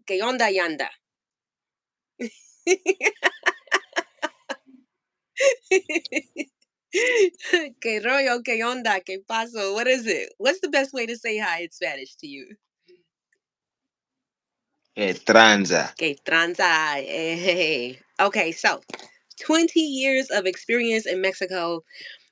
Que onda yanda? Que rollo, que onda, que paso. What is it? What's the best way to say hi in Spanish to you? Tranza. Que tranza. Okay, so 20 years of experience in Mexico,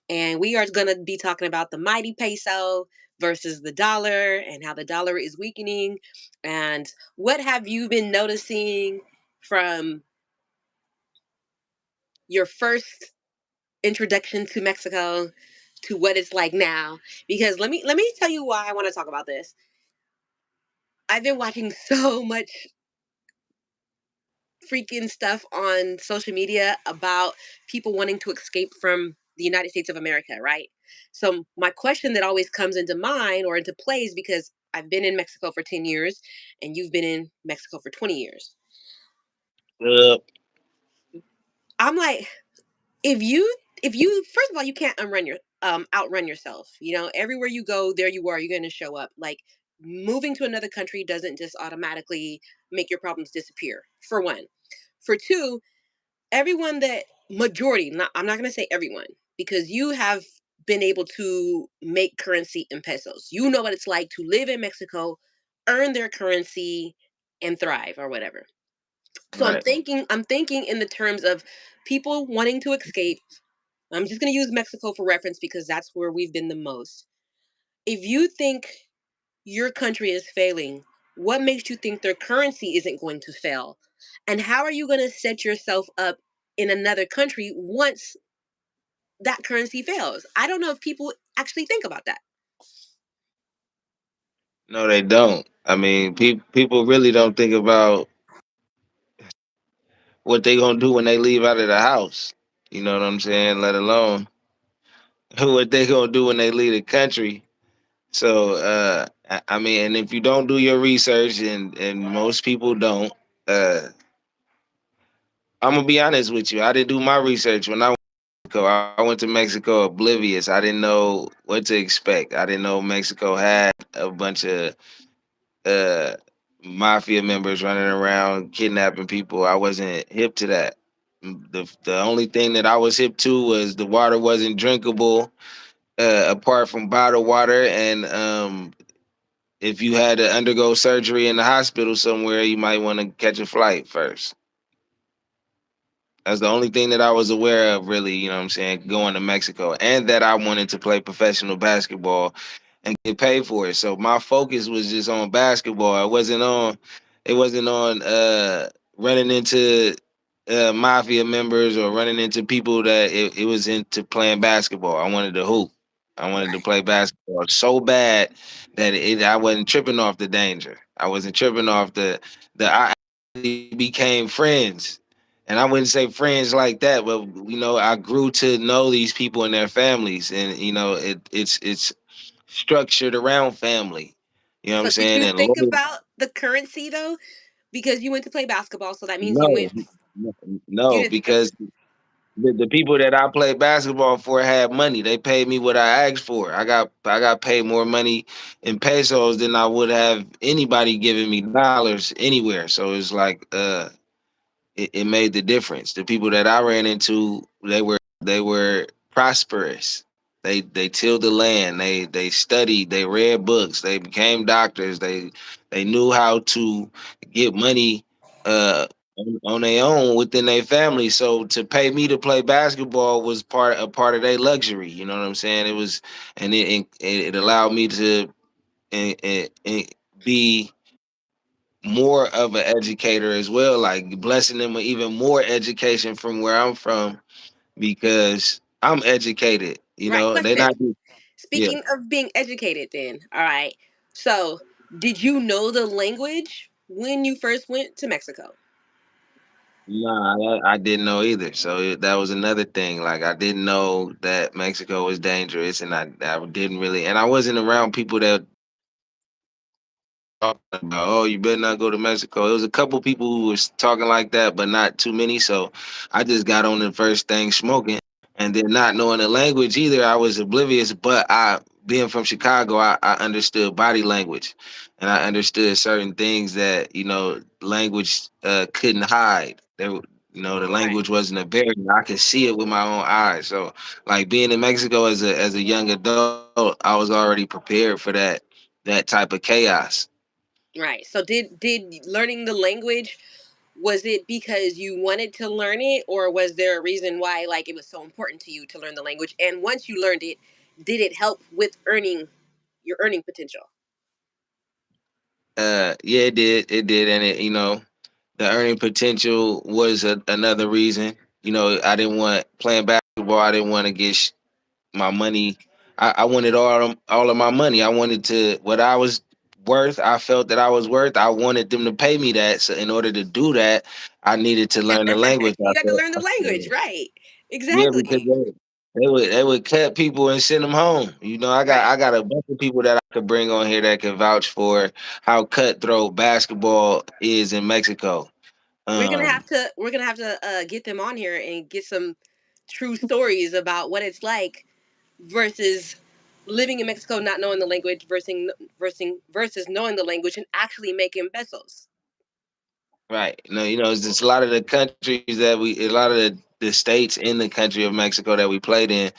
and we are going to be talking about the mighty peso versus the dollar and how the dollar is weakening. And what have you been noticing from your first introduction to Mexico to what it's like now? Because let me tell you why I want to talk about this. I've been watching so much freaking stuff on social media about people wanting to escape from the United States of America, right? So my question that always comes into mind or into plays, because I've been in Mexico for 10 years and you've been in Mexico for 20 years. Uh, I'm like, if you first of all, you can't outrun yourself. Everywhere you go, there you are, you're going to show up. Like, moving to another country doesn't just automatically make your problems disappear, for one. For two, everyone that majority, I'm not going to say everyone, because you have been able to make currency in pesos. You know what it's like to live in Mexico, earn their currency, and thrive, or whatever. So i'm right. thinking i'm thinking in the terms of people wanting to escape. I'm just going to use Mexico for reference because that's where we've been the most. If you think your country is failing, what makes you think their currency isn't going to fail? And how are you going to set yourself up in another country once that currency fails? I don't know if people actually think about that. No, they don't. I mean, people really don't think about what they gonna do when they leave out of the house. You know what I'm saying? Let alone what they gonna do when they leave the country. So, I mean, and if you don't do your research, and most people don't, uh, I'm gonna be honest with you. I didn't do my research when I went to Mexico. I went to Mexico oblivious. I didn't know what to expect. I didn't know Mexico had a bunch of uh mafia members running around kidnapping people. I wasn't hip to that. The only thing that I was hip to was the water wasn't drinkable, apart from bottled water, and if you had to undergo surgery in the hospital somewhere, you might want to catch a flight first. That's the only thing that I was aware of, really, you know what I'm saying, going to Mexico. And that I wanted to play professional basketball and get paid for it. So my focus was just on basketball. It wasn't on running into mafia members or running into people that it was into playing basketball. I wanted to hoop. I wanted to Right. play basketball so bad that I wasn't tripping off the danger. I wasn't tripping off the I actually became friends. And I wouldn't say friends like that, but I grew to know these people and their families, and it's structured around family. You know what I'm So did saying? you And think about the currency though? Because you went to play basketball, so that means you no, went. no, You no, didn't think of. because the people that I played basketball for had money. They paid me what I asked for. I got paid more money in pesos than I would have anybody giving me dollars anywhere. So it's like it made the difference. The people that I ran into, they were prosperous. They tilled the land. They studied. They read books. They became doctors. They knew how to get money uh, on their own within their family. So to pay me to play basketball was a part of their luxury. You know what I'm saying? It was, and it allowed me to be more of an educator as well, like blessing them with even more education from where I'm from, because I'm educated. Right. They Question. not. Yeah. Speaking of being educated, then, all right. So, did you know the language when you first went to Mexico? Nah, I didn't know either. So that was another thing. Like, I didn't know that Mexico was dangerous, and I didn't really, and I wasn't around people that talking about, oh, you better not go to Mexico. There was a couple people who was talking like that, but not too many. So I just got on the first thing smoking, and then not knowing the language either. I was oblivious, but being from Chicago, I understood body language, and I understood certain things that language couldn't hide. The Right. language wasn't a barrier. I could see it with my own eyes. So, like being in Mexico as a young adult, I was already prepared for that type of chaos. Right. So did learning the language, was it because you wanted to learn it, or was there a reason why like it was so important to you to learn the language? And once you learned it, did it help with earning your earning potential? Yeah, it did, and the earning potential was another reason. I didn't want playing basketball. I didn't want to get my money. I wanted all of my money. I wanted to what I was worth. I felt that I was worth. I wanted them to pay me that. So in order to do that, I needed to learn the language. You got to learn the language, right? Yeah, because Exactly. they would cut people and send them home. Right. I got a bunch of people that I could bring on here that can vouch for how cutthroat basketball is in Mexico. Um, We're gonna have to get them on here and get some true stories about what it's like versus living in Mexico not knowing the language versus knowing the language and actually making pesos. right. No, it's just a lot of the countries a lot of the states in the country of Mexico that we played in,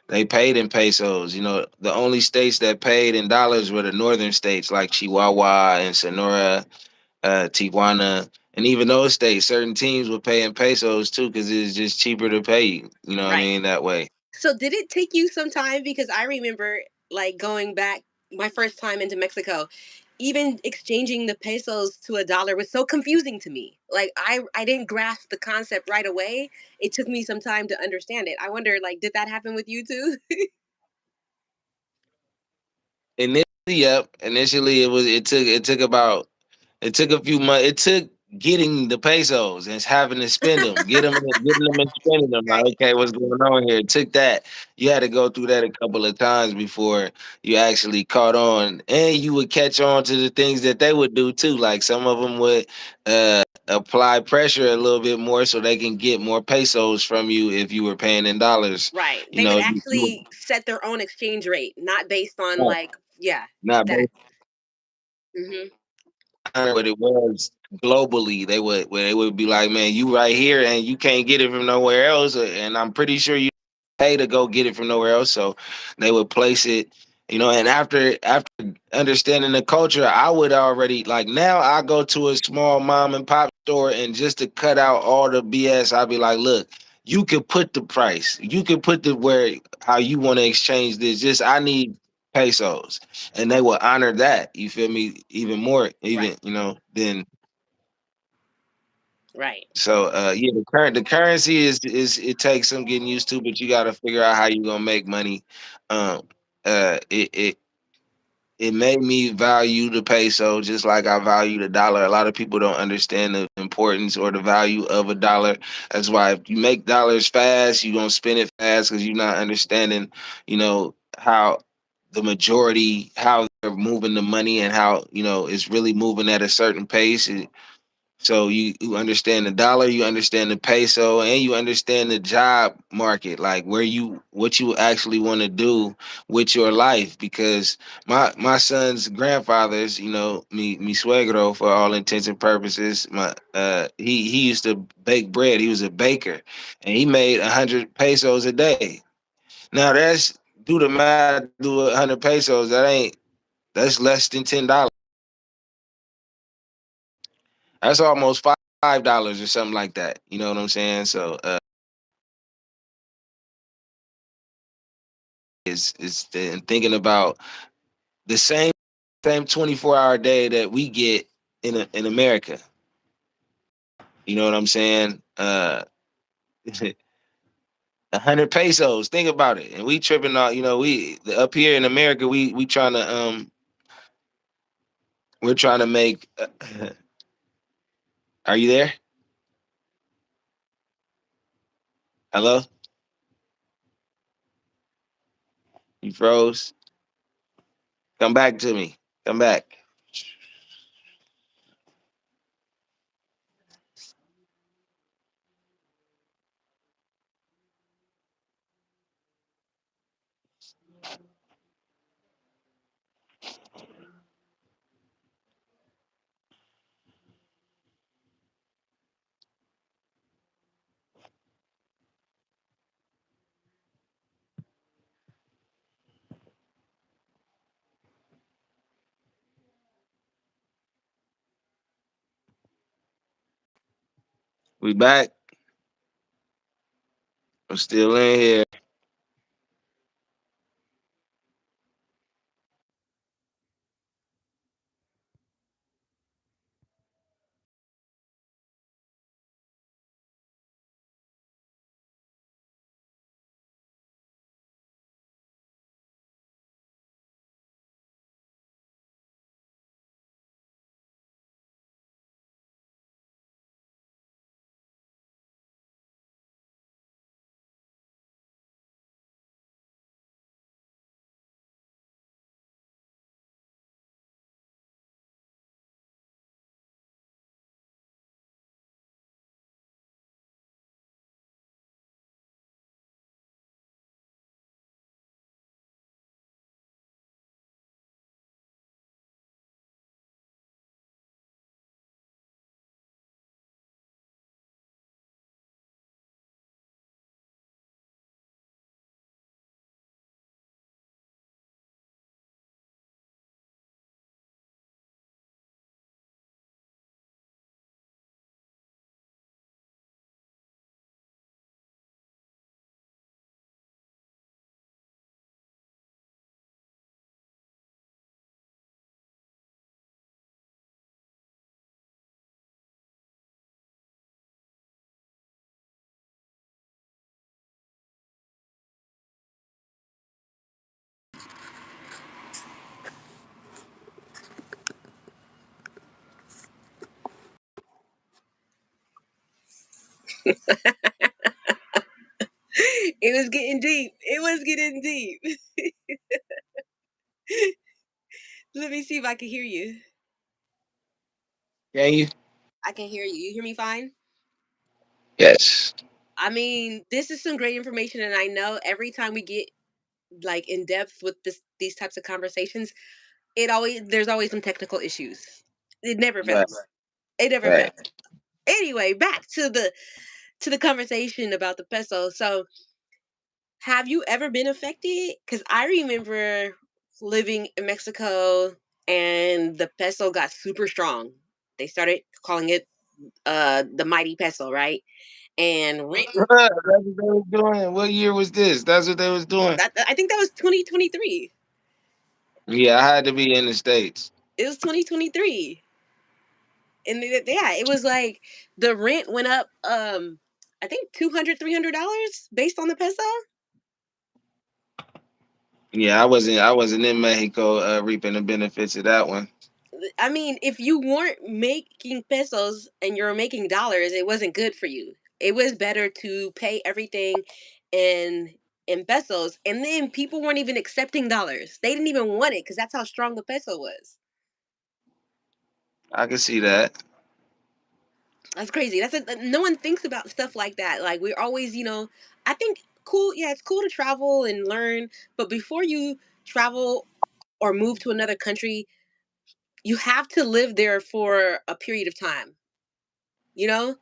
they paid in pesos. The only states that paid in dollars were the northern states like Chihuahua and Sonora, Tijuana, and even those states, certain teams would pay in pesos too because it's just cheaper to pay you. You know what I Right. mean? That way. So did it take you some time, because I remember like going back my first time into Mexico, even exchanging the pesos to a dollar was so confusing to me. Like I didn't grasp the concept right away. It took me some time to understand it. I wonder, like, did that happen with you too? Initially, yep. Initially, it took a few months. It took getting the pesos and having to spend them, getting them and spending them. Like, Right. okay, what's going on here? It took that. You had to go through that a couple of times before you actually caught on, and you would catch on to the things that they would do too. Like some of them would apply pressure a little bit more so they can get more pesos from you if you were paying in dollars. Right. You They would know, actually set their own exchange rate, not based on not like, yeah, not that. Hmm. what it was globally. They would be like, man, you right here and you can't get it from nowhere else. And I'm pretty sure you pay to go get it from nowhere else. So they would place it, and after understanding the culture, I would already like now I go to a small mom and pop store and just to cut out all the BS, I'd be like, look, you could put the price, you could put the where how you want to exchange this. Just I need pesos, and they will honor that. You feel me? Even more, Right. even than Right. so. Yeah, the currency is it takes some getting used to, but you got to figure out how you gonna make money. Um, it it made me value the peso just like I value the dollar. A lot of people don't understand the importance or the value of a dollar. That's why if you make dollars fast, you're gonna spend it fast because you're not understanding, how the majority, how they're moving the money and how, it's really moving at a certain pace. So you understand the dollar, you understand the peso, and you understand the job market, like what you actually want to do with your life. Because my son's grandfather's, mi suegro, for all intents and purposes, he used to bake bread. He was a baker, and he made 100 pesos a day. Now that's do the math, do 100 pesos. That's less than $10. That's almost $5 or something like that. You know what I'm saying? So and thinking about the same 24-hour day that we get in America. You know what I'm saying? 100 pesos. Think about it. And we tripping out. We up here in America. We trying to we're trying to make. Are you there? Hello? You froze. Come back to me. Come back. We back. I'm still in here. It was getting deep. It was getting deep. Let me see if I can hear you. Can you? I can hear you. You hear me fine? Yes. I mean, this is some great information, and I know every time we get like in depth with these types of conversations, there's always some technical issues. It never Right. fails. It never Right. fails. Anyway, back to the conversation about the peso. So, have you ever been affected? Because I remember living in Mexico, and the peso got super strong. They started calling it the mighty peso, right? And That's what they was doing. What year was this? That's what they was doing. I think that was 2023. Yeah, I had to be in the States. It was 2023. And yeah, it was like the rent went up I think $200 $300 based on the peso. Yeah, I wasn't in Mexico reaping the benefits of that one. I mean, if you weren't making pesos and you're making dollars, it wasn't good for you. It was better to pay everything in pesos, and then people weren't even accepting dollars. They didn't even want it because that's how strong the peso was. I can see that. That's crazy. No one thinks about stuff like that. Like we're always, I think cool. Yeah, it's cool to travel and learn, but before you travel or move to another country, you have to live there for a period of time. You know,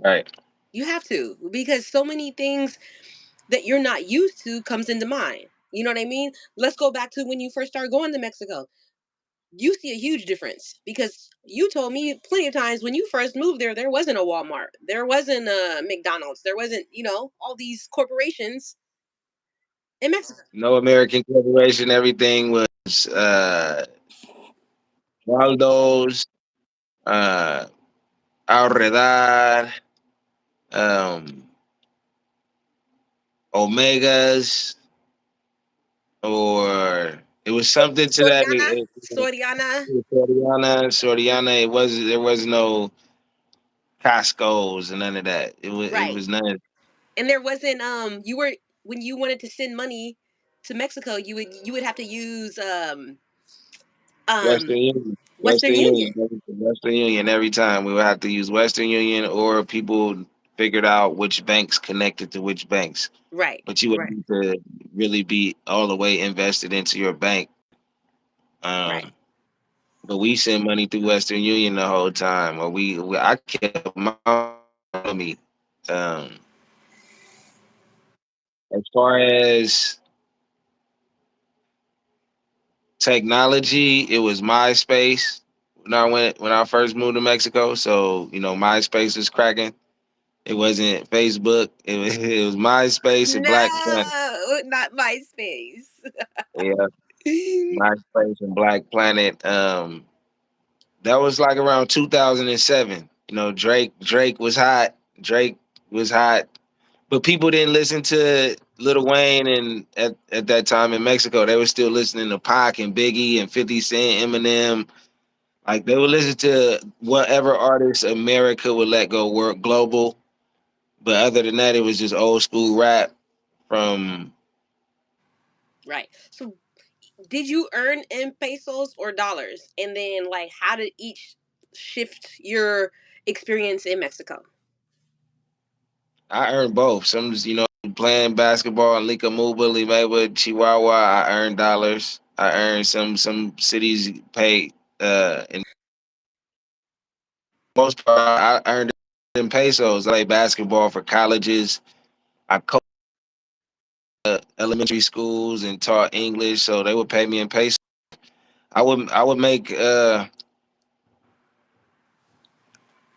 Right. you have to because so many things that you're not used to comes into mind. You know what I mean? Let's go back to when you first started going to Mexico. You see a huge difference because you told me plenty of times when you first moved there, there wasn't a Walmart, there wasn't a McDonald's, there wasn't, all these corporations in Mexico. No American corporation. Everything was Waldo's, uh, Alredar, um, Omegas, or it was something to that. Soriana, Soriana, Soriana. There was no Costco's and none of that. It right. was none of And there wasn't you were when you wanted to send money to Mexico, you would have to use Western um Union. Western Union. Western Union every time. We would have to use Western Union, or people figured out which banks connected to which banks. Right. But you would need to really be all the way invested into your bank. Right. Um, but we sent money through Western Union the whole time, or I kept my money. Um, as far as technology, it was MySpace when I first moved to Mexico. So MySpace was cracking. It wasn't Facebook. It was MySpace and Black Planet. No, not MySpace. Yeah, MySpace and Black Planet. That was like around 2007. Drake was hot. Drake was hot, but people didn't listen to Lil Wayne, and at that time in Mexico, they were still listening to Pac and Biggie and 50 Cent, Eminem. Like they would listen to whatever artist America would let go work global. But other than that, it was just old school rap from. Right. So, did you earn in pesos or dollars? And then, like, how did each shift your experience in Mexico? I earned both. Playing basketball in Lica Muba, Limeba, Chihuahua. I earned dollars. I earned some cities paid. In most part, I earned in pesos. I played basketball for colleges. I coached elementary schools and taught English, so they would pay me in pesos. I would make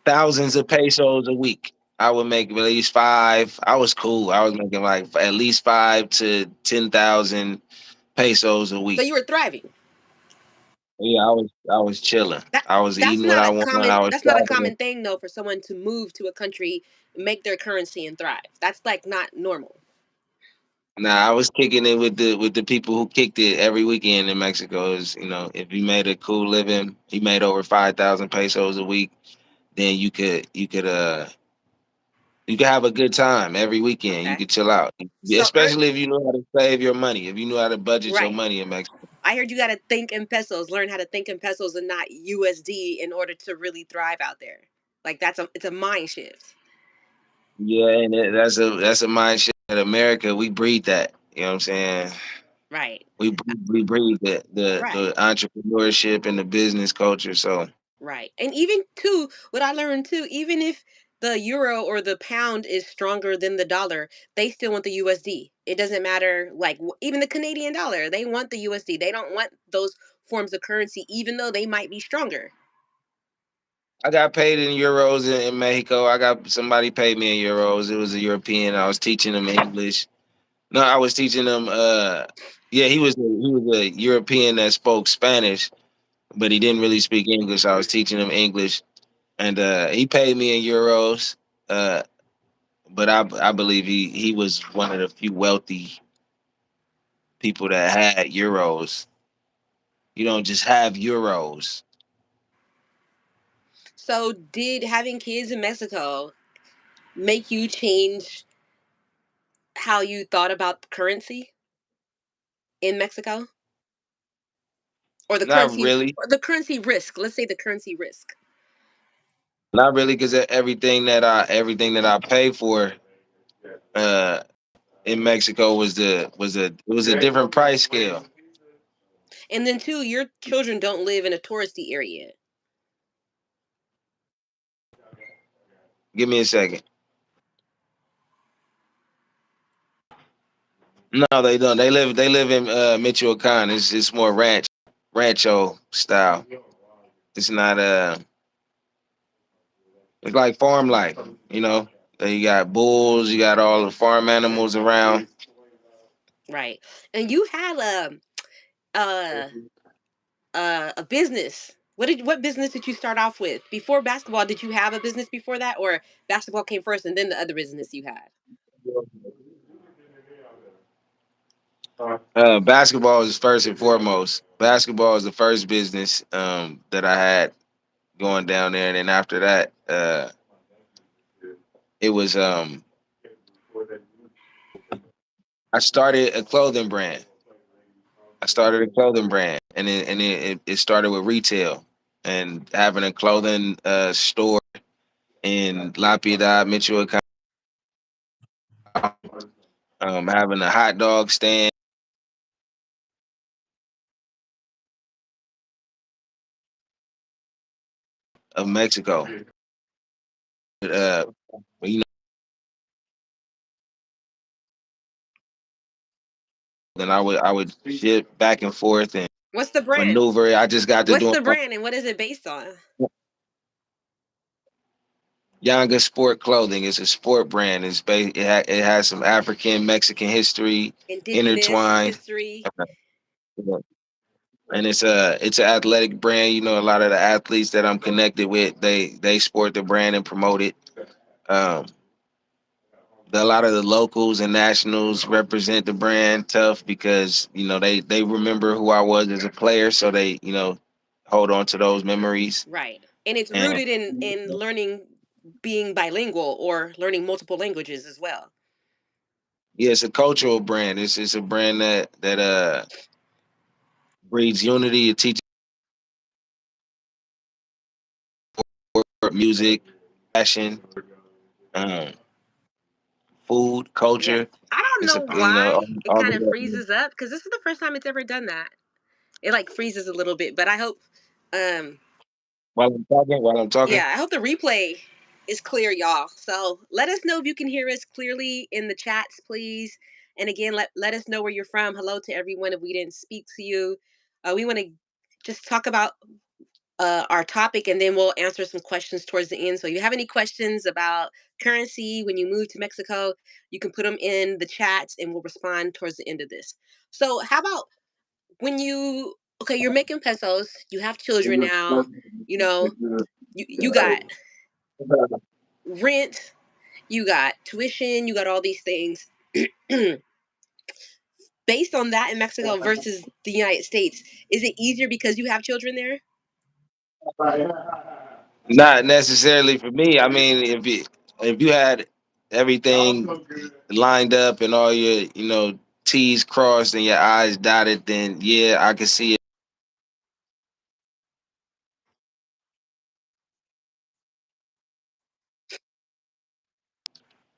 thousands of pesos a week. I would make at least five. I was cool. I was making like at least 5 to 10,000 pesos a So week. you were thriving. Yeah, I was chilling. That I was that's eating what not I a wanted. common I was that's not a traveling. common thing though for someone to move to a country, make their currency and thrive. That's like not normal. Nah, I was kicking it with the people who kicked it every weekend in Mexico. If you made a cool living, you made over 5,000 pesos a week, then you could have a good time every weekend. You Okay. could chill out, So especially if you know how to save your money. If you know how to budget your right. money in Mexico. I heard you got to think in pesos, learn how to think in pesos and not USD in order to really thrive out there. Like it's a mind shift. Yeah, and that's a mindset in America. We breed that. You know what I'm saying? Right. We breed the Right. entrepreneurship and the business culture. So Right. And even too, what I learned too, even if the euro or the pound is stronger than the dollar, they still want the USD. It doesn't matter, like even the Canadian dollar, they want the USD. They don't want those forms of currency, even though they might be stronger. I got paid in euros in Mexico. I got somebody paid me in euros. It was a European. I was teaching them English. No, I was teaching them. Yeah, he was a European that spoke Spanish, but he didn't really speak English. I was teaching him English, and he paid me in euros. Uh, but I believe he was one of the few wealthy people that had euros. You don't just have euros. So, did having kids in Mexico make you change how you thought about currency in Mexico? Or Not really, the currency risk. Let's say the currency risk. not really, because everything that I pay for uh, in Mexico was a different price scale. And then two, your children don't live in a touristy area. Give me a second. No, they don't. They live in Michoacan. It's more rancho style. It's not it's like farm life. You know, you got bulls, you got all the farm animals around. Right. And you had a a business. What business did you start off with? Before basketball, did you have a business before that or basketball came first and then the other business you had? Basketball is first and foremost. Basketball is the first business that I had going down there, and then after that, it was I started a clothing brand. And it started with retail and having a clothing store in La Piedad, Michoacan, having a hot dog stand of Mexico. Uh, you then I would ship back and forth and What's the brand? maneuver. I just got to What's doing the brand and what is it based on? Yanga Sport Clothing. It's a sport brand. It has some African Mexican history Indigenous intertwined. history. And it's an athletic brand. You know, a lot of the athletes that I'm connected with, they sport the brand and promote it. Um, a lot of the locals and nationals represent the brand tough because they remember who I was as a player, so they hold on to those memories. Right. And it's And rooted in learning, being bilingual or learning multiple languages as well. yeah, it's a cultural brand. It's a brand that breeds unity. It teaches music, fashion, um, food, Yeah. culture. I don't It's a know why it all kind of the freezes up, because this is the first time it's ever done that. It like freezes a little bit, but I hope um while I'm talking. yeah, I hope the replay is clear, y'all. So let us know if you can hear us clearly in the chats, please. And again, let us know where you're from. Hello to everyone if we didn't speak to you. We want to just talk about our topic, and then we'll answer some questions towards the end. So if you have any questions about currency when you move to Mexico, you can put them in the chats and we'll respond towards the end of this. So how about when you, okay, you're making pesos, you have children now, you know, you got rent, you got tuition, you got all these things. Based on that in Mexico versus the United States, is it easier because you have children there? Not necessarily for me. I mean, if you had everything lined up and all your T's crossed and your I's dotted, then yeah, I could see it.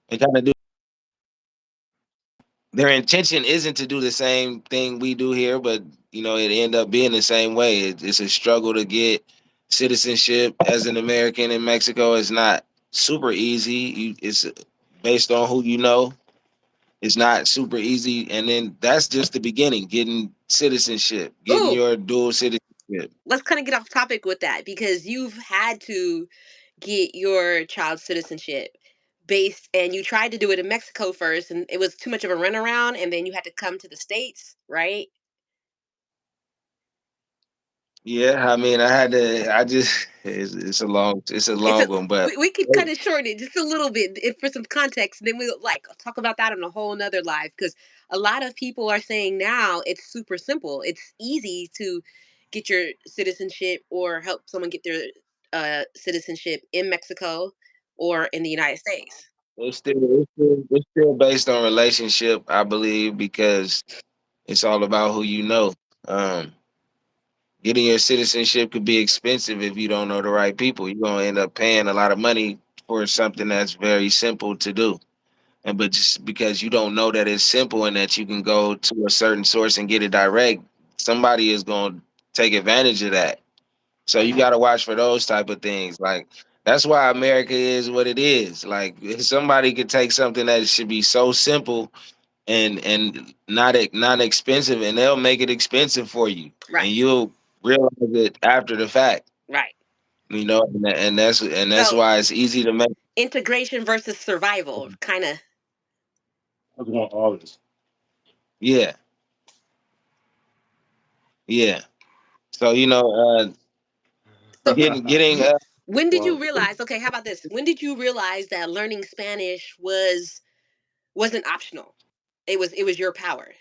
And kind of do their intention isn't to do the same thing we do here, but it end up being the same way. It's a struggle to get citizenship as an American in Mexico. It's not super easy. It's based on who you know. It's not super easy, and then that's just the beginning. Getting citizenship, getting Ooh, your dual citizenship. let's kind of get off topic with that, because you've had to get your child's citizenship based, and you tried to do it in Mexico first and it was too much of a runaround, and then you had to come to the States, right? Yeah, I mean, I had to. I just it's a long one, but We could kind of shorten it just a little bit for some context, and then we'll like talk about that on a whole nother live, because a lot of people are saying now it's super simple, it's easy to get your citizenship or help someone get their citizenship in Mexico or in the United States. it's still based on relationship, I believe, because it's all about who you know. Um, Getting your citizenship could be expensive if you don't know the right people. You're gonna end up paying a lot of money for something that's very simple to do. And but just because you don't know that it's simple and that you can go to a certain source and get it direct, somebody is gonna take advantage of that. So you gotta watch for those type of things. Like that's why America is what it is. Like if somebody could take something that should be so simple and not expensive, and they'll make it expensive for you, and Right, you'll realize it after the fact. right. And that's So why it's easy to make. integration versus survival, kind of. Yeah, yeah. So getting When did you realize, okay, how about this, when did you realize that learning Spanish wasn't optional, it was your power?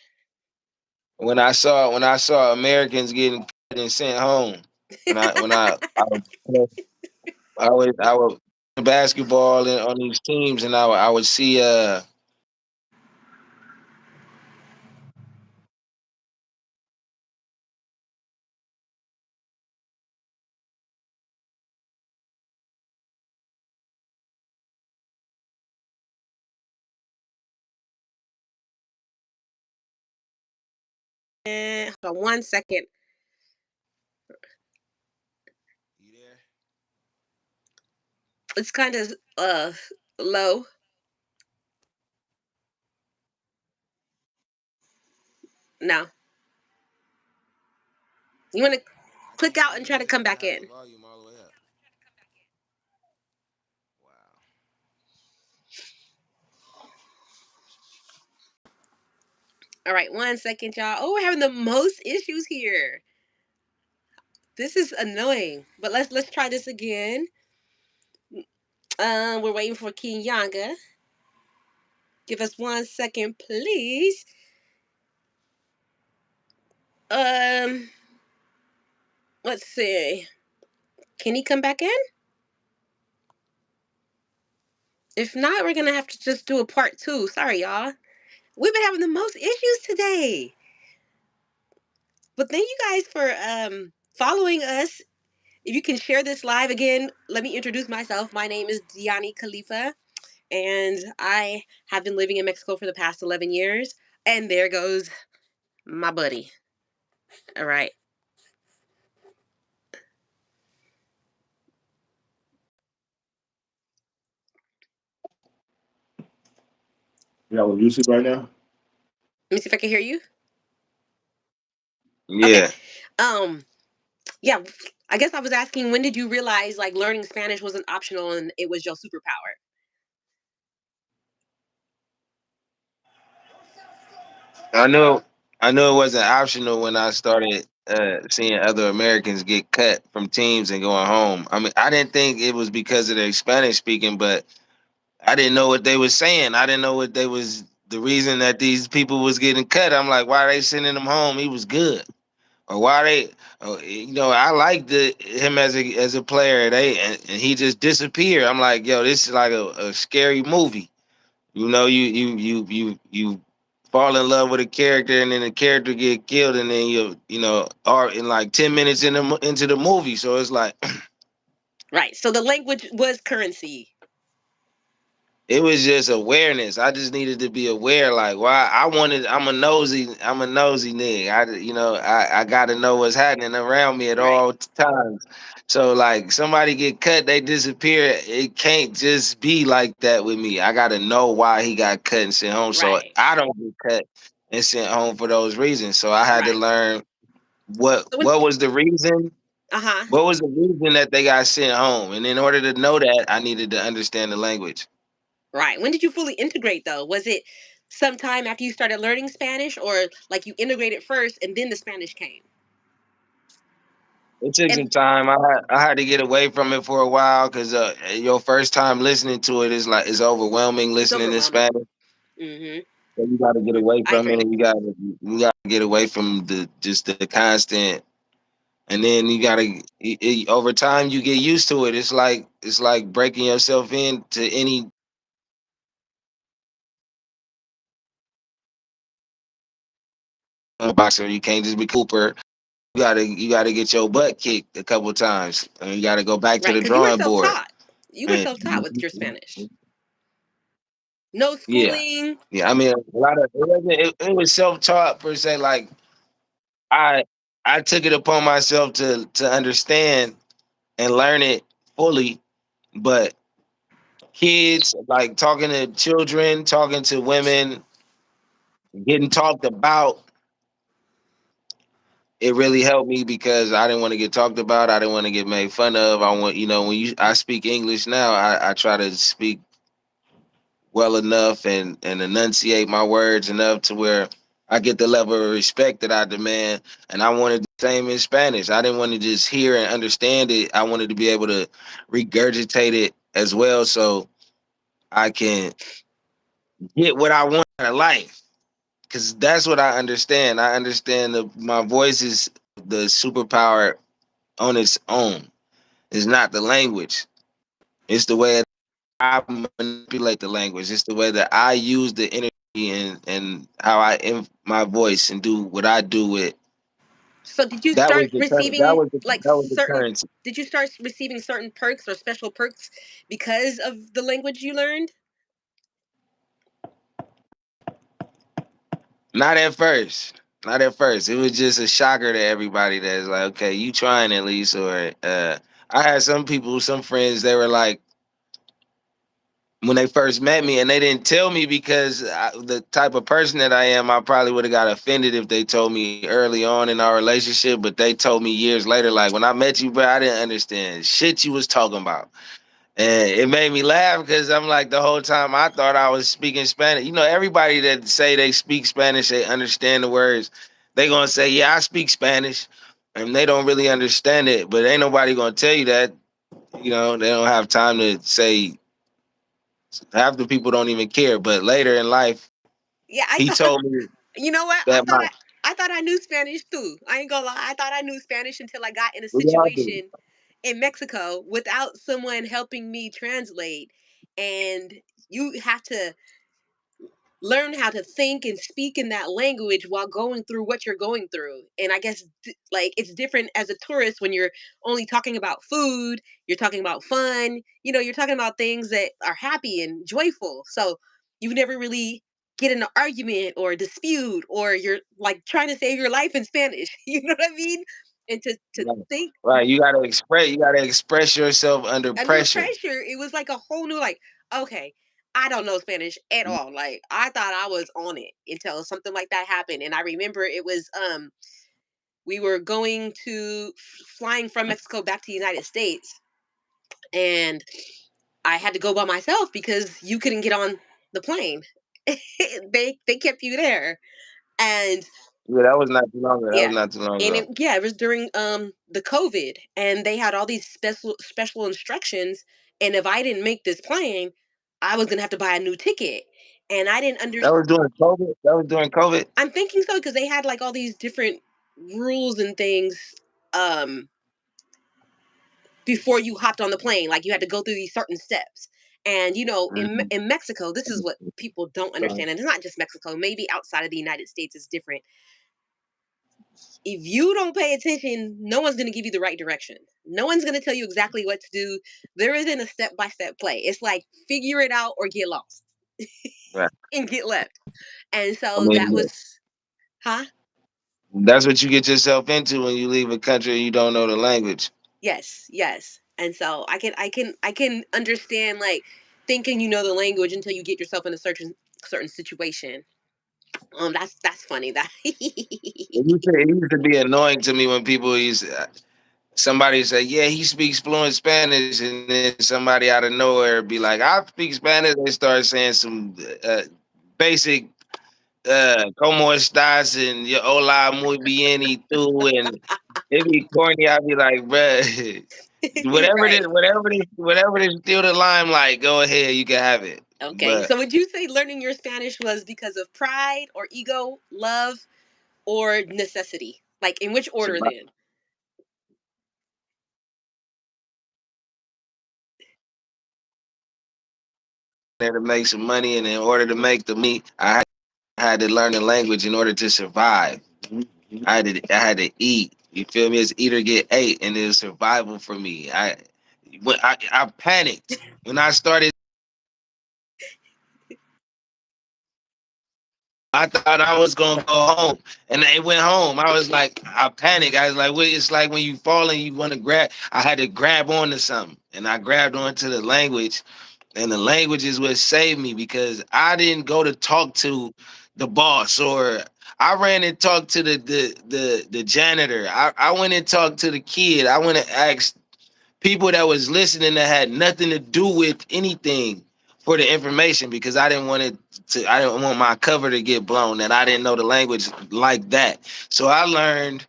when I saw Americans getting paid and sent home. When I would basketball on these teams, and I would see Hold on 1 second. you there? It's kind of low. Now you want to I click can't out hear and you try to either. come I back have the in. volume all the way up. Wow. All right, 1 second, y'all. Oh, we're having the most issues here. This is annoying. But let's try this again. We're waiting for Kinyanga. Give us 1 second, please. Um, let's see. Can he come back in? If not, we're gonna have to just do a part two. Sorry, y'all. We've been having the most issues today. But thank you guys for following us. If you can share this live again, let me introduce myself. My name is Diani Khalifa, and I have been living in Mexico for the past 11 years. And there goes my buddy. All right. You on YouTube right now? Let me see if I can hear you. Okay. Yeah. Um, yeah, I guess I was asking, when did you realize like learning Spanish wasn't optional and it was your superpower? I knew I knew it wasn't optional when I started seeing other Americans get cut from teams and going home. I mean, I didn't think it was because of their Spanish speaking, but I didn't know what they was saying. I didn't know what they was the reason that these people was getting cut. I'm like, why are they sending him home? He was good. Or why they I liked him as a player. And he just disappeared. I'm like, yo, this is like a scary movie. You fall in love with a character and then the character get killed and then are in like 10 minutes into the movie. So it's like Right. So the language was currency. it was just awareness. I just needed to be aware. Like, why I wanted. I'm a nosy nigga. I got to know what's happening around me at Right. all times. So, like, somebody get cut, they disappear. It can't just be like that with me. I got to know why he got cut and sent home, so Right. I don't get cut and sent home for those reasons. So I had to Right. learn what So when what was the reason. uh-huh. What was the reason that they got sent home? And in order to know that, I needed to understand the language. Right. When did you fully integrate though? Was it sometime after you started learning Spanish, or like you integrated first and then the Spanish came? It took And some time. I had to get away from it for a while because your first time listening to it is like it's overwhelming it's listening to overwhelming. Spanish. Mhm. So you got to get away I from it, agree. and you got to get away from the constant, and then you got to over time you get used to it. It's like breaking yourself into any boxer. You can't just be Cooper. You gotta get your butt kicked a couple times, and you got to go back to Right, the cuz you were drawing board. self-taught. You were And self-taught with your Spanish. No yeah, schooling. yeah. I mean, a lot of it was self taught per se. Like I I took it upon myself to understand and learn it fully. But kids, like talking to children, talking to women, getting talked about, it really helped me because I didn't want to get talked about. I didn't want to get made fun of. I speak English now, I try to speak well enough and enunciate my words enough to where I get the level of respect that I demand. And I wanted the same in Spanish. I didn't want to just hear and understand it. I wanted to be able to regurgitate it as well so I can get what I want out of life. Cause that's what I understand. I understand my voice is the superpower on its own. It's not the language. It's the way I manipulate the language. It's the way that I use the energy and how my voice and do what I do with. So did you That start was the that receiving was the like that was the certain currency. did you start receiving certain perks or special perks because of the language you learned? Not at first. Not at first. It was just a shocker to everybody that's like, okay, you trying at least, or I had some people, some friends, they were like, when they first met me, and they didn't tell me because the type of person that I am, I probably would have got offended if they told me early on in our relationship. But they told me years later, like when I met you, bro, I didn't understand shit you was talking about, And it made me laugh because I'm like, the whole time I thought I was speaking Spanish. You know, everybody that say they speak Spanish, they understand the words. They gonna say, "Yeah, I speak Spanish," and they don't really understand it. But ain't nobody gonna tell you that. You know, they don't have time to say. Half the people don't even care. But later in life, Yeah, I he thought. told me You know what? that my I thought I knew Spanish too. I ain't gonna lie. I thought I knew Spanish until I got in a we all do. situation in Mexico without someone helping me translate, and you have to learn how to think and speak in that language while going through what you're going through. And I guess like it's different as a tourist when you're only talking about food, you're talking about fun, you're talking about things that are happy and joyful. So you never really get in an argument or a dispute, or you're like trying to save your life in Spanish. You know what I mean? And to Right. think Right. You gotta express yourself under under pressure. pressure, it was like a whole new, like, okay, I don't know Spanish at all. Like I thought I was on it until something like that happened. And I remember it was we were going to flying from Mexico back to the United States, and I had to go by myself because you couldn't get on the plane. They kept you there. And Yeah, that was not too long ago. That was yeah. not too long And ago. it was during the COVID, and they had all these special instructions, and if I didn't make this plane, I was going to have to buy a new ticket. And I didn't That understand. was during COVID. That was during COVID. I'm thinking so because they had like all these different rules and things um before you hopped on the plane, like you had to go through these certain steps. And Mhm. in Mexico, this is what people don't understand, and it's not just Mexico, maybe outside of the United States it's different. If you don't pay attention, no one's going to give you the right direction. No one's going to tell you exactly what to do. There isn't a step by step play. It's like figure it out or get lost Right. and get left. And I so that mean, was, huh? that's what you get yourself into when you leave a country and you don't know the language. Yes, yes. And so I can understand like thinking you know the language until you get yourself in a certain situation. That's funny. That It used to be annoying to me when people used somebody say, "Yeah, he speaks fluent Spanish," and then somebody out of nowhere be like, "I speak Spanish." They start saying some basic "Cómo estás" and "Yo, hola, muy bien y tú," and it be corny. I be like, "Bruh, right. whatever this steal the limelight, go ahead, you can have it." Okay. But So would you say learning your Spanish was because of pride or ego, love, or necessity? Like in which order somebody then? there to make some money, and in order to make the money, I had to learn the language in order to survive. I had to eat. You feel me? It's eat or get ate, and it's survival for me. I panicked when I started. I thought I was gonna go home, and I went home. I was like, I panicked. I was like, wait, it's like when you fall and you want to grab. I had to grab onto something, and I grabbed onto the language, and the language is what saved me because I didn't go to talk to the boss, or I ran and talked to the janitor. I went and talked to the kid. I went and asked people that was listening that had nothing to do with anything for the information because I didn't want my cover to get blown, and I didn't know the language like that. So I learned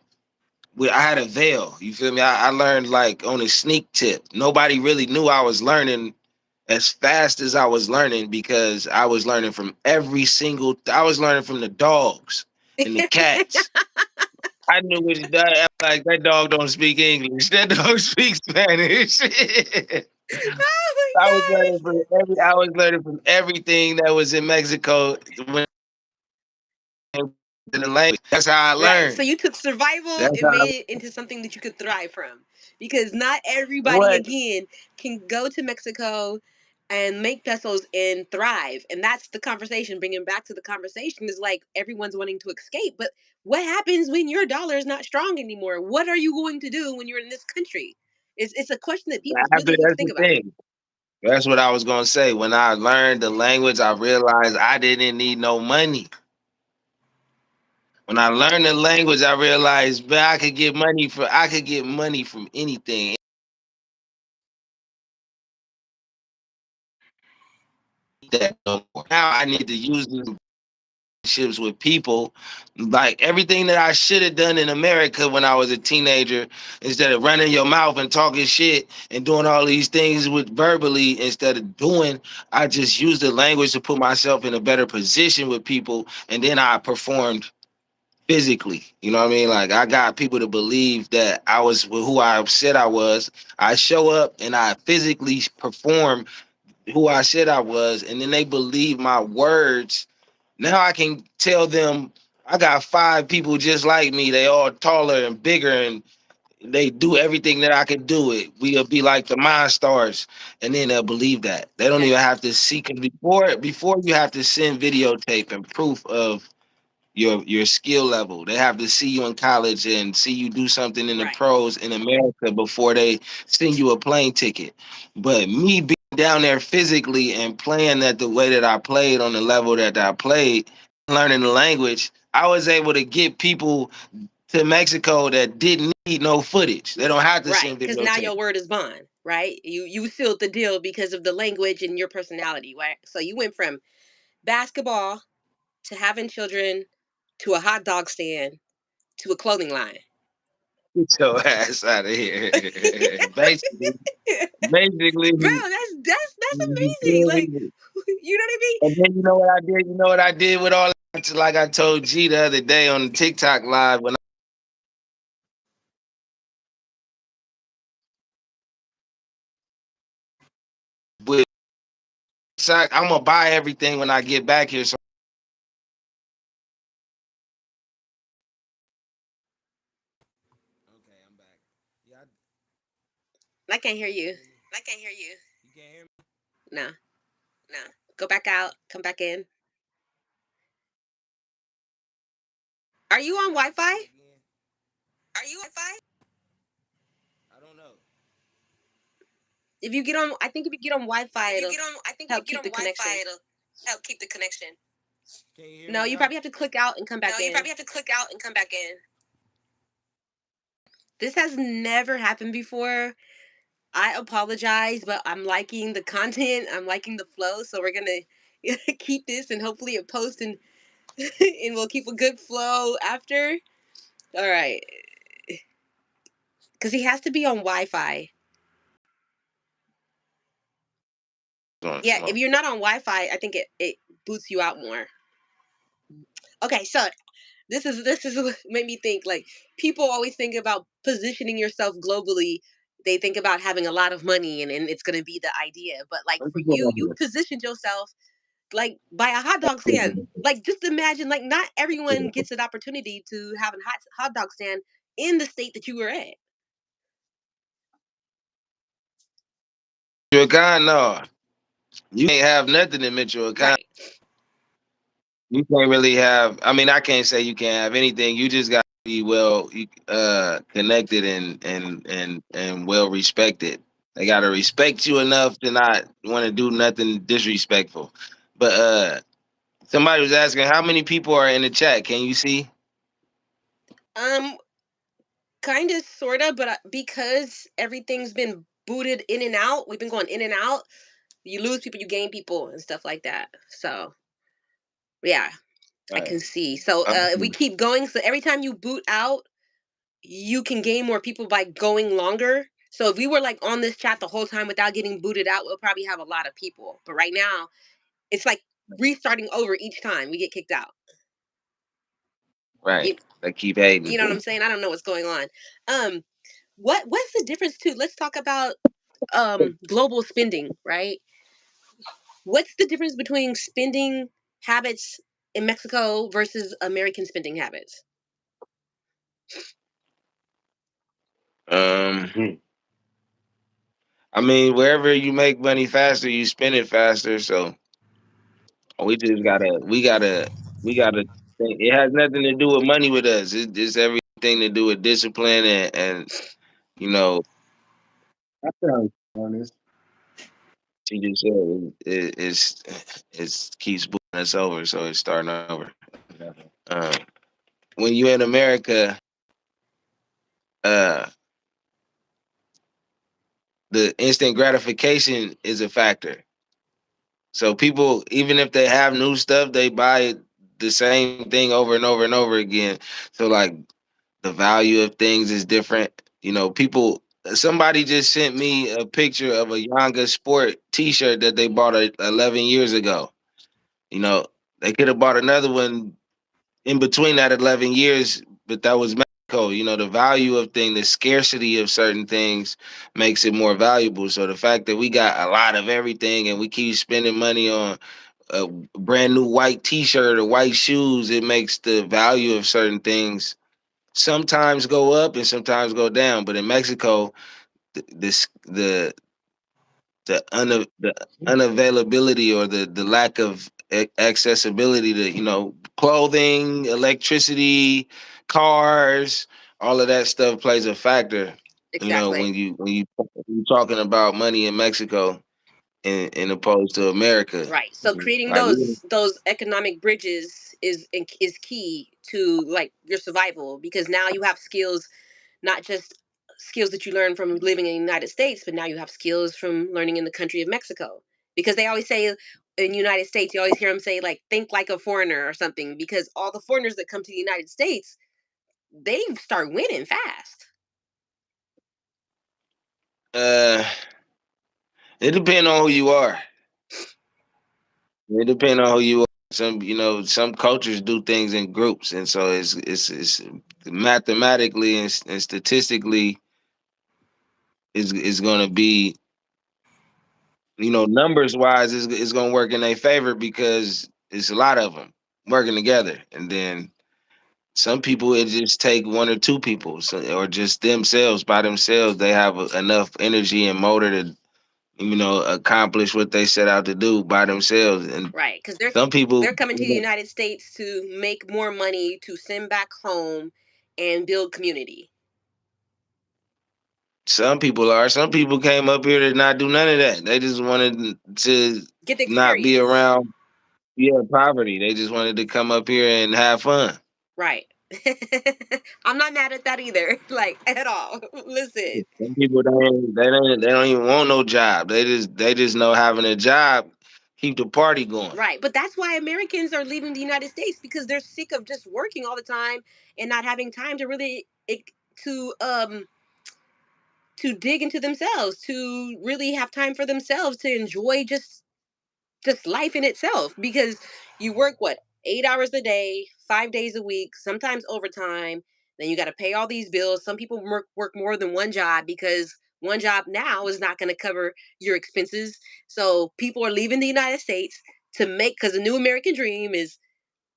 I had a veil. You feel me? I learned like on a sneak tip. Nobody really knew I was learning as fast as I was learning because I was learning from I was learning from the dogs and the cats. I knew which dog. Like that dog don't speak English. That dog speaks Spanish. Oh my gosh. I was learning from everything that was in Mexico when it came to the language. That's how I Right. So learned. you took survival That's and how made it into something that you could thrive from. Because not everybody, what again, can go to Mexico and make pesos and thrive. And that's the conversation. Bringing back to the conversation is like everyone's wanting to escape. But what happens when your dollar is not strong anymore? What are you going to do when you're in this country? It's a question that people really need to that's think the about. thing. That's what I was gonna say. When I learned the language, I realized I didn't need no money. When I learned the language, I realized, man, I could get money from anything. that no more. Now I need to use these relationships with people, like everything that I should have done in America when I was a teenager, instead of running your mouth and talking shit and doing all these things with verbally instead of doing, I just used the language to put myself in a better position with people, and then I performed physically. You know what I mean? Like I got people to believe that I was who I said I was. I show up and I physically perform who I said I was, and then they believe my words. Now I can tell them I got five people just like me. They all taller and bigger, and they do everything that I could do. It. We'll be like the Mind Stars, and then they'll believe that. They don't even have to seek it before you have to send videotape and proof of your skill level. They have to see you in college and see you do something in the Right. pros in America before they send you a plane ticket. But me being down there physically and playing that the way that I played on the level that I played, learning the language, I was able to get people to Mexico that didn't need no footage. They don't have to Right. send Because now videotape. your word is bond, right? You sealed the deal because of the language and your personality, right? So you went from basketball to having children to a hot dog stand to a clothing line. Get your ass out of here. basically, Bro, basically, that's you amazing. feel Like, me? you know what I mean? And then you know what I did? You know what I did with all that? Like I told G the other day on the TikTok live when I with I'm gonna buy everything when I get back here. So okay, I'm back. Yeah, I can't hear you you. hear me? I can't hear you. You can't hear me? No. No. Go back out. Come back in. Are you on Say Wi-Fi? it again. Are you Wi-Fi? I don't know. If you get on, I think if you get on Wi-Fi, If you it'll get on, I think if you help get keep on the Wi-Fi, connection. it'll help keep the connection. Can you hear No, me you now? probably have to click out and come No, back you in. probably have to click out and come back in. This has never happened before. I apologize, but I'm liking the content. I'm liking the flow. So we're gonna keep this, and hopefully it posts, and and we'll keep a good flow after. All right, because he has to be on Wi-Fi. On Yeah, some if more. you're not on Wi-Fi, I think it boots you out more. Okay, so this is what made me think, like, people always think about positioning yourself globally. They think about having a lot of money, and it's gonna be the idea. But like Let's for just go you, down you positioned yourself like by a hot dog stand. Like just imagine, like not everyone here. gets an opportunity to have a hot dog stand in the state that you were at. Michoacan, no. You can't have nothing in Michoacan. Right. You can't really have. I mean, I can't say you can't have anything. You just got to be well connected and well respected. They got to respect you enough to not want to do nothing disrespectful. But somebody was asking how many people are in the chat. Can you see? Um, kind of, sorta, but because everything's been booted in and out, we've been going in and out. You lose people, you gain people, and stuff like that. So yeah, I Right. can see. So if we keep going, so every time you boot out, you can gain more people by going longer. So if we were like on this chat the whole time without getting booted out, we'll probably have a lot of people. But right now, it's like restarting over each time we get kicked out. Right. You, They keep you hating. know what I'm saying? I don't know what's going on. Um, what's the difference too? Let's talk about global spending, right? What's the difference between spending habits in Mexico versus American spending habits? Um, I mean, wherever you make money faster, you spend it faster. So we just we gotta think. It has nothing to do with money with us. It's everything to do with discipline and you know. I sound honest. She just said it's keeps booting us over, so it's starting over. Um, when you in America, uh, the instant gratification is a factor. So people, even if they have new stuff, they buy the same thing over and over and over again. So like the value of things is different. You know, people. Somebody just sent me a picture of a Yanga Sport T-shirt that they bought 11 years ago. You know, they could have bought another one in between that 11 years, but that was Mexico. You know, the value of things, the scarcity of certain things makes it more valuable. So the fact that we got a lot of everything and we keep spending money on a brand new white t-shirt or white shoes, it makes the value of certain things sometimes go up and sometimes go down. But in Mexico, the unavailability or the lack of accessibility to clothing, electricity, cars, all of that stuff plays a factor. You know, Exactly. when you talking about money in Mexico in opposed to America, Right. So creating like those economic bridges is key to like your survival, because now you have skills, not just skills that you learn from living in the United States, but now you have skills from learning in the country of Mexico. Because they always say in United States, you always hear them say like think like a foreigner or something, because all the foreigners that come to the United States, they start winning fast. uh, it depends on who you are. It depends on who you are. Some cultures do things in groups, and so it's mathematically and statistically is going to be, numbers wise is going to work in their favor because it's a lot of them working together, and then some people it just take one or two people, or just themselves by themselves. They have enough energy and motor to accomplish what they set out to do by themselves, and Right, because some people. they're coming to the United States to make more money to send back home and build community. Some people are. Some people came up here to not do none of that. They just wanted to Get the not be experience. around, yeah, poverty. They just wanted to come up here and have fun. Right. I'm not mad at that either, like at all. Listen, Some people they don't even want no job. They just know having a job keep the party going. right. But that's why Americans are leaving the United States, because they're sick of just working all the time and not having time to really to um to dig into themselves, to really have time for themselves, to enjoy just life in itself, because you work what, 8 hours a day, 5 days a week, sometimes overtime. Then you got to pay all these bills. Some people work more than one job, because one job now is not going to cover your expenses. So people are leaving the United States to make, because the new American dream is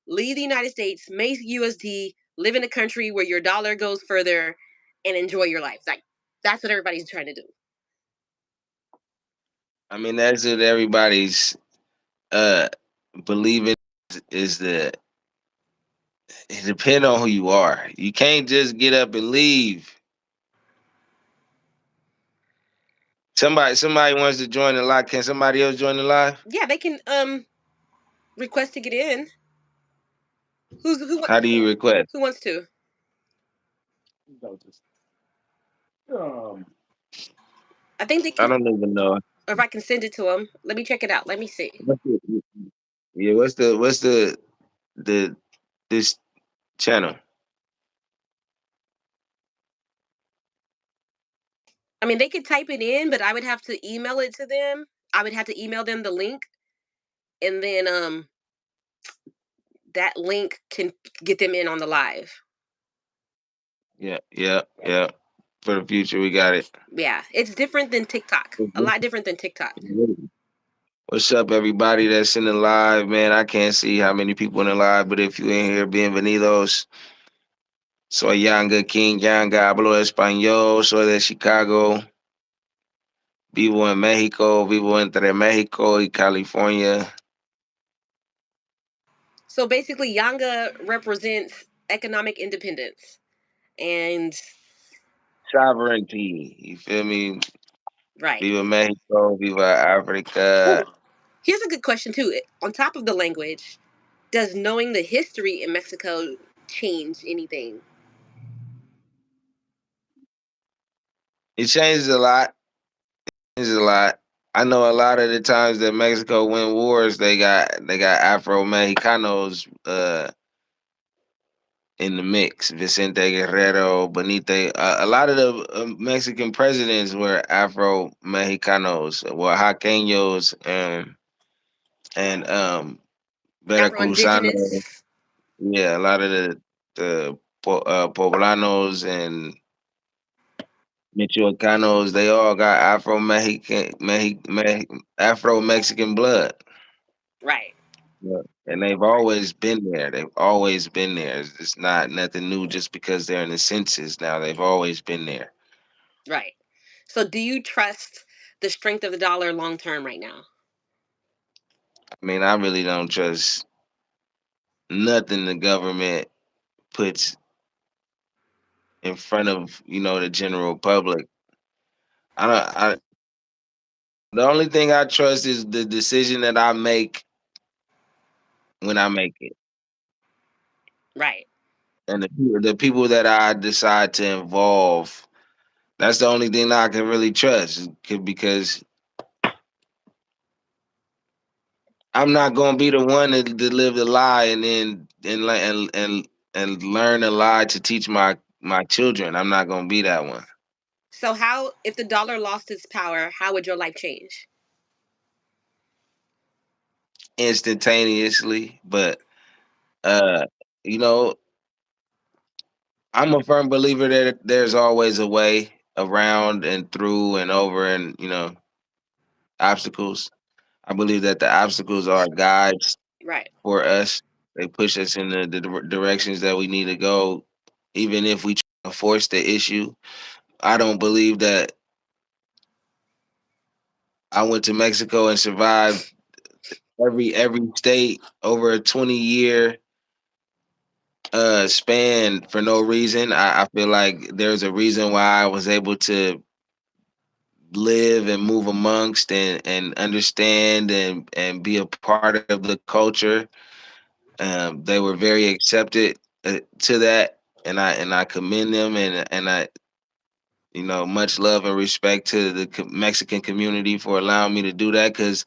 leave the United States, make USD, live in a country where your dollar goes further, and enjoy your life. Like that's what everybody's trying to do. I mean, that's what everybody's uh believing is that it depends on who you are. You can't just get up and leave. Somebody wants to join the live. Can somebody else join the live? Yeah, they can request to get in. How do you request? Who wants to? I think they I can. don't even know. Or if I can send it to them, let me check it out. Let me see. Yeah, what's the this channel? I mean, they could type it in, but I would have to email it to them. I would have to email them the link, and then that link can get them in on the live. Yeah, yeah, yeah. For the future, we got it. Yeah, it's different than TikTok. A lot different than TikTok. What's up, everybody that's in the live, man? I can't see how many people in the live, but if you in here, bienvenidos. Soy Yanga King Yanga, hablo español, soy de Chicago, vivo en México, vivo entre México y California. So basically, Yanga represents economic independence, and Sovereignty, you feel me? right. Viva Mexico, viva Africa. Oh, here's a good question too. On top of the language, does knowing the history in Mexico change anything? It changes a lot. Changes a lot. I know a lot of the times that Mexico win wars, they got Afro Mexicanos in the mix. Vicente Guerrero, Benite. A lot of the Mexican presidents were Afro Mexicanos, Oaxaqueños, and Veracruzano. Afro-Indigenous. Yeah, a lot of the Poblanos and Michoacanos, they all got Afro Mexican blood. Right, Yeah. And they've right, always been there. They've always been there. It's not nothing new just because they're in the census now. They've always been there. right. So do you trust the strength of the dollar long term right now? I mean, I really don't trust nothing the government puts in front of, the general public. I don't the only thing I trust is the decision that I make when I make it. Right, And the people that I decide to involve, that's the only thing that I can really trust because I'm not gonna be the one to live the lie and then and learn a lie to teach my children. I'm not gonna be that one so how, if the dollar lost its power, how would your life change? instantaneously. But uh, you know, I'm a firm believer that there's always a way around and through and over and obstacles. I believe that the obstacles are guides Right. for us. They push us in the directions that we need to go, even if we try to force the issue. I don't believe that I went to Mexico and survived every state over a 20-year span for no reason. I feel like there's a reason why I was able to live and move amongst and understand and be a part of the culture. They were very accepted to that, and I commend them, and I much love and respect to the Mexican community for allowing me to do that because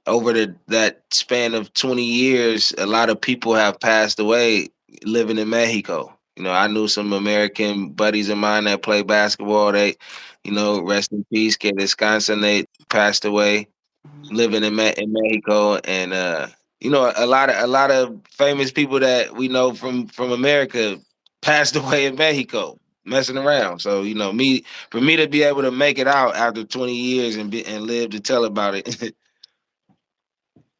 over that span of 20 years, a lot of people have passed away living in Mexico. I knew some American buddies of mine that play basketball. They, rest in peace, que descansen. They passed away living in Mexico, and a lot of famous people that we know from America passed away in Mexico messing around. So for me to be able to make it out after 20 years and live to tell about it.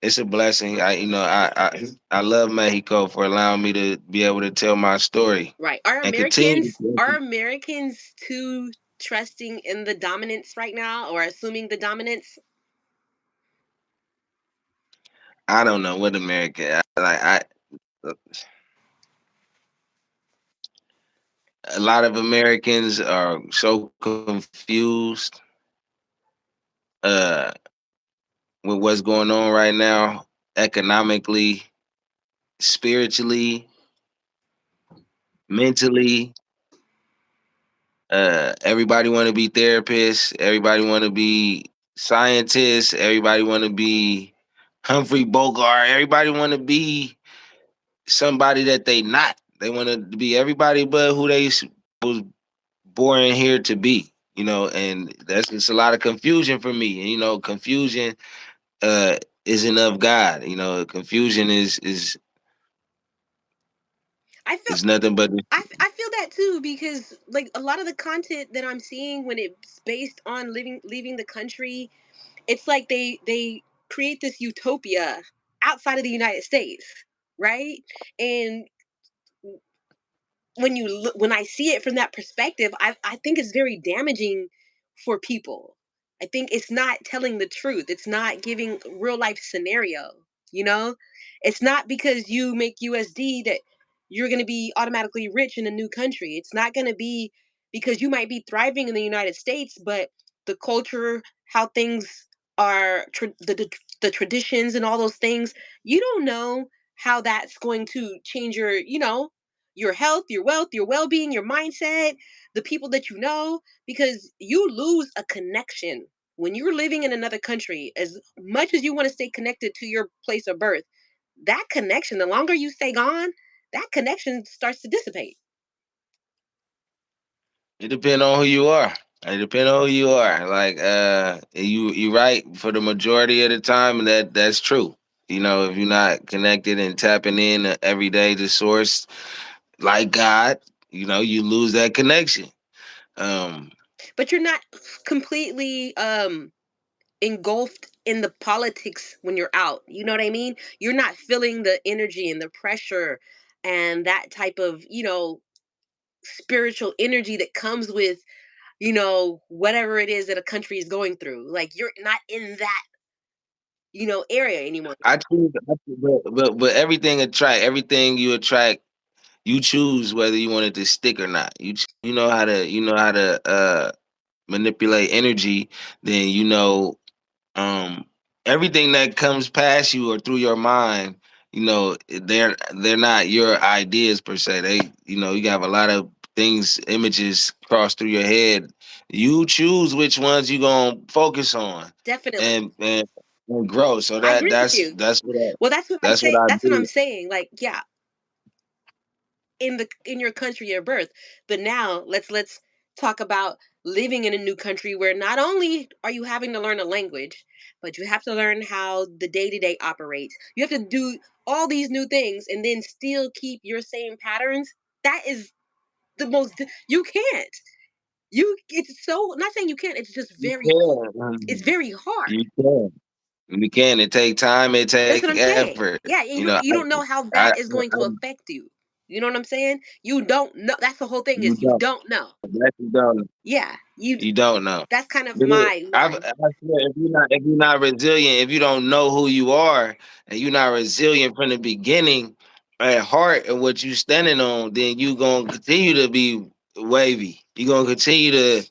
It's a blessing. I love Mexico for allowing me to be able to tell my story Right. Are and continue. Americans too trusting in the dominance right now, or assuming the dominance? I don't know what America like. A lot of Americans are so confused uh, with what's going on right now, economically, spiritually, mentally. Everybody want to be therapists. Everybody want to be scientists. Everybody want to be Humphrey Bogart. Everybody want to be somebody that they not. They want to be everybody but who they was born here to be. And that's just a lot of confusion for me. And confusion uh isn't of God. Confusion I feel is nothing but I feel that too, because like a lot of the content that I'm seeing when it's based on leaving the country, it's like they create this utopia outside of the United States, right? And when I see it from that perspective, I think it's very damaging for people. I think it's not telling the truth. It's not giving real life scenario. You know, it's not because you make USD that you're going to be automatically rich in a new country. It's not going to be because you might be thriving in the United States, but the culture, how things are, the traditions and all those things, you don't know how that's going to change your health, your wealth, your well-being, your mindset, the people that you know, because you lose a connection When you're living in another country, as much as you want to stay connected to your place of birth, that connection, the longer you stay gone, that connection starts to dissipate. It depends on who you are. It depends on who you are. Like you right for the majority of the time, and that's true. You know, if you're not connected and tapping in every day to source like God, you know, you lose that connection. Um, But you're not completely engulfed in the politics when you're out. You know what I mean? You're not feeling the energy and the pressure and that type of, spiritual energy that comes with, whatever it is that a country is going through. Like you're not in that, area anymore. but everything attract everything you attract. You choose whether you want it to stick or not. You know how to manipulate energy. Then you know um everything that comes past you or through your mind, you know, they're not your ideas per se. They, you know, you have a lot of things, images cross through your head. You choose which ones you gonna focus on Definitely. and and grow. So I agree with you. Well, that's what I that's what I'm do. saying. Like, yeah, in your country of birth. But now let's talk about living in a new country where not only are you having to learn a language, but you have to learn how the day-to-day operates. You have to do all these new things and then still keep your same patterns. That is you can't. It's so, not saying you can't, it's just You very can. it's very hard. You can. You can. It take time. It That's take what I'm saying. effort. Yeah, and You know, you don't know how I, that is going to affect you. You know what I'm saying? You don't know. That's the whole thing, you is you don't. don't know. That you don't. Yeah, You don't know. that's kind of But my I swear, if you're not resilient, if you don't know who you are, and you're not resilient from the beginning at heart and what you standing on, then you gonna continue to be wavy. You gonna continue to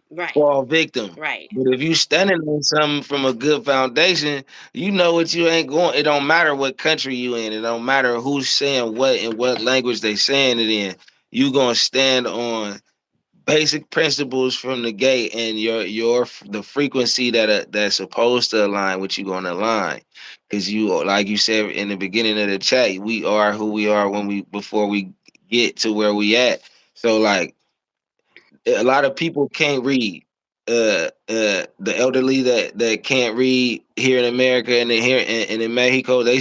right, fall victim. right, But if you standing on something from a good foundation, you know what you ain't going. It don't matter what country you in. It don't matter who's saying what and what language they saying it in. You gonna stand on basic principles from the gate, and the frequency that's supposed to align with you gonna align. Because you, like you said in the beginning of the chat, we are who we are when we before we get to where we at. So like a lot of people can't read. The elderly that can't read here in America and and in Mexico, they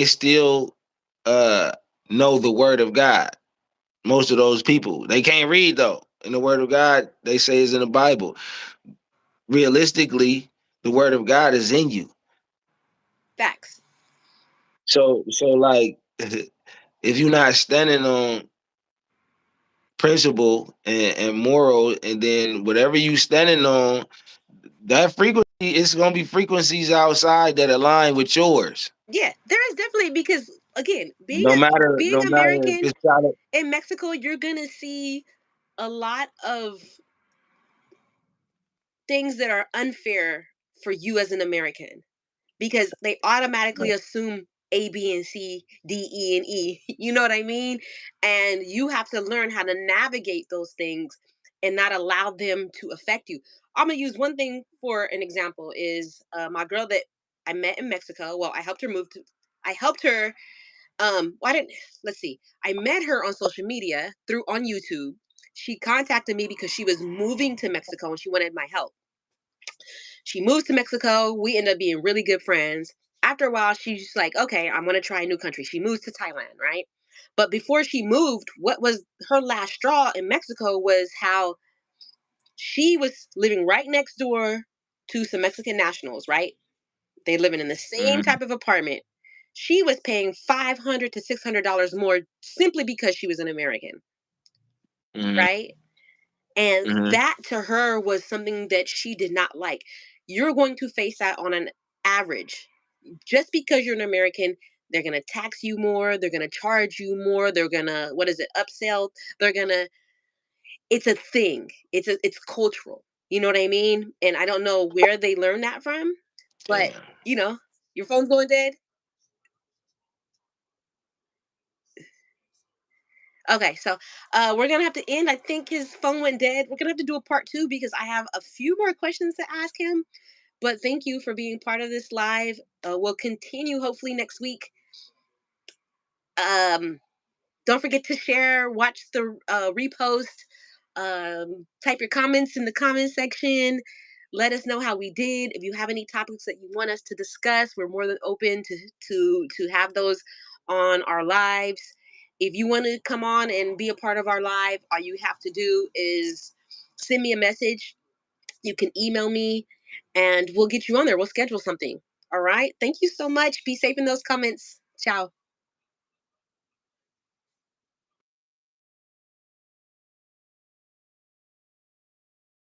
still uh know the word of God. Most of those people, they can't read though. And the word of God, they say, is in the Bible. Realistically, the word of God is in you. facts. So like if you're not standing on principle and moral, and then whatever you standing on, that frequency is gonna be frequencies outside that align with yours. Yeah, there is definitely, because again, being No matter if American it's out of in Mexico, you're gonna see a lot of things that are unfair for you as an American, because they automatically assume A, B, and C, D, E, and E. You know what I mean? And you have to learn how to navigate those things and not allow them to affect you. I'm gonna use one thing for an example. Is my girl that I met in Mexico. Well, I helped her move to. I helped her. Why didn't? Let's see. I met her on social media through on YouTube. She contacted me because she was moving to Mexico and she wanted my help. She moves to Mexico. We end up being really good friends. After a while, she's like, okay, I'm going to try a new country. She moves to Thailand, right? But before she moved, what was her last straw in Mexico was how she was living right next door to some Mexican nationals, right? They living in the same Mhm, type of apartment. She was paying $500 to $600 more simply because she was an American, mhm, right? And mhm, that to her was something that she did not like. You're going to face that on an average. Just because you're an American, they're going to tax you more, they're going to charge you more, they're going to, what is it, upsell, they're going to, it's a thing. It's cultural. You know what I mean? And I don't know where they learned that from, but yeah. you know, your phone's going dead. Okay, so we're gonna have to end. I think his phone went dead. We're gonna have to do a part two because I have a few more questions to ask him. But thank you for being part of this live. We'll continue hopefully next week. Um, don't forget to share, watch the repost, type your comments in the comment section. Let us know how we did. If you have any topics that you want us to discuss, we're more than open to have those on our lives. If you want to come on and be a part of our live, all you have to do is send me a message. You can email me and we'll get you on there. We'll schedule something. All right. Thank you so much. Be safe in those comments. Ciao.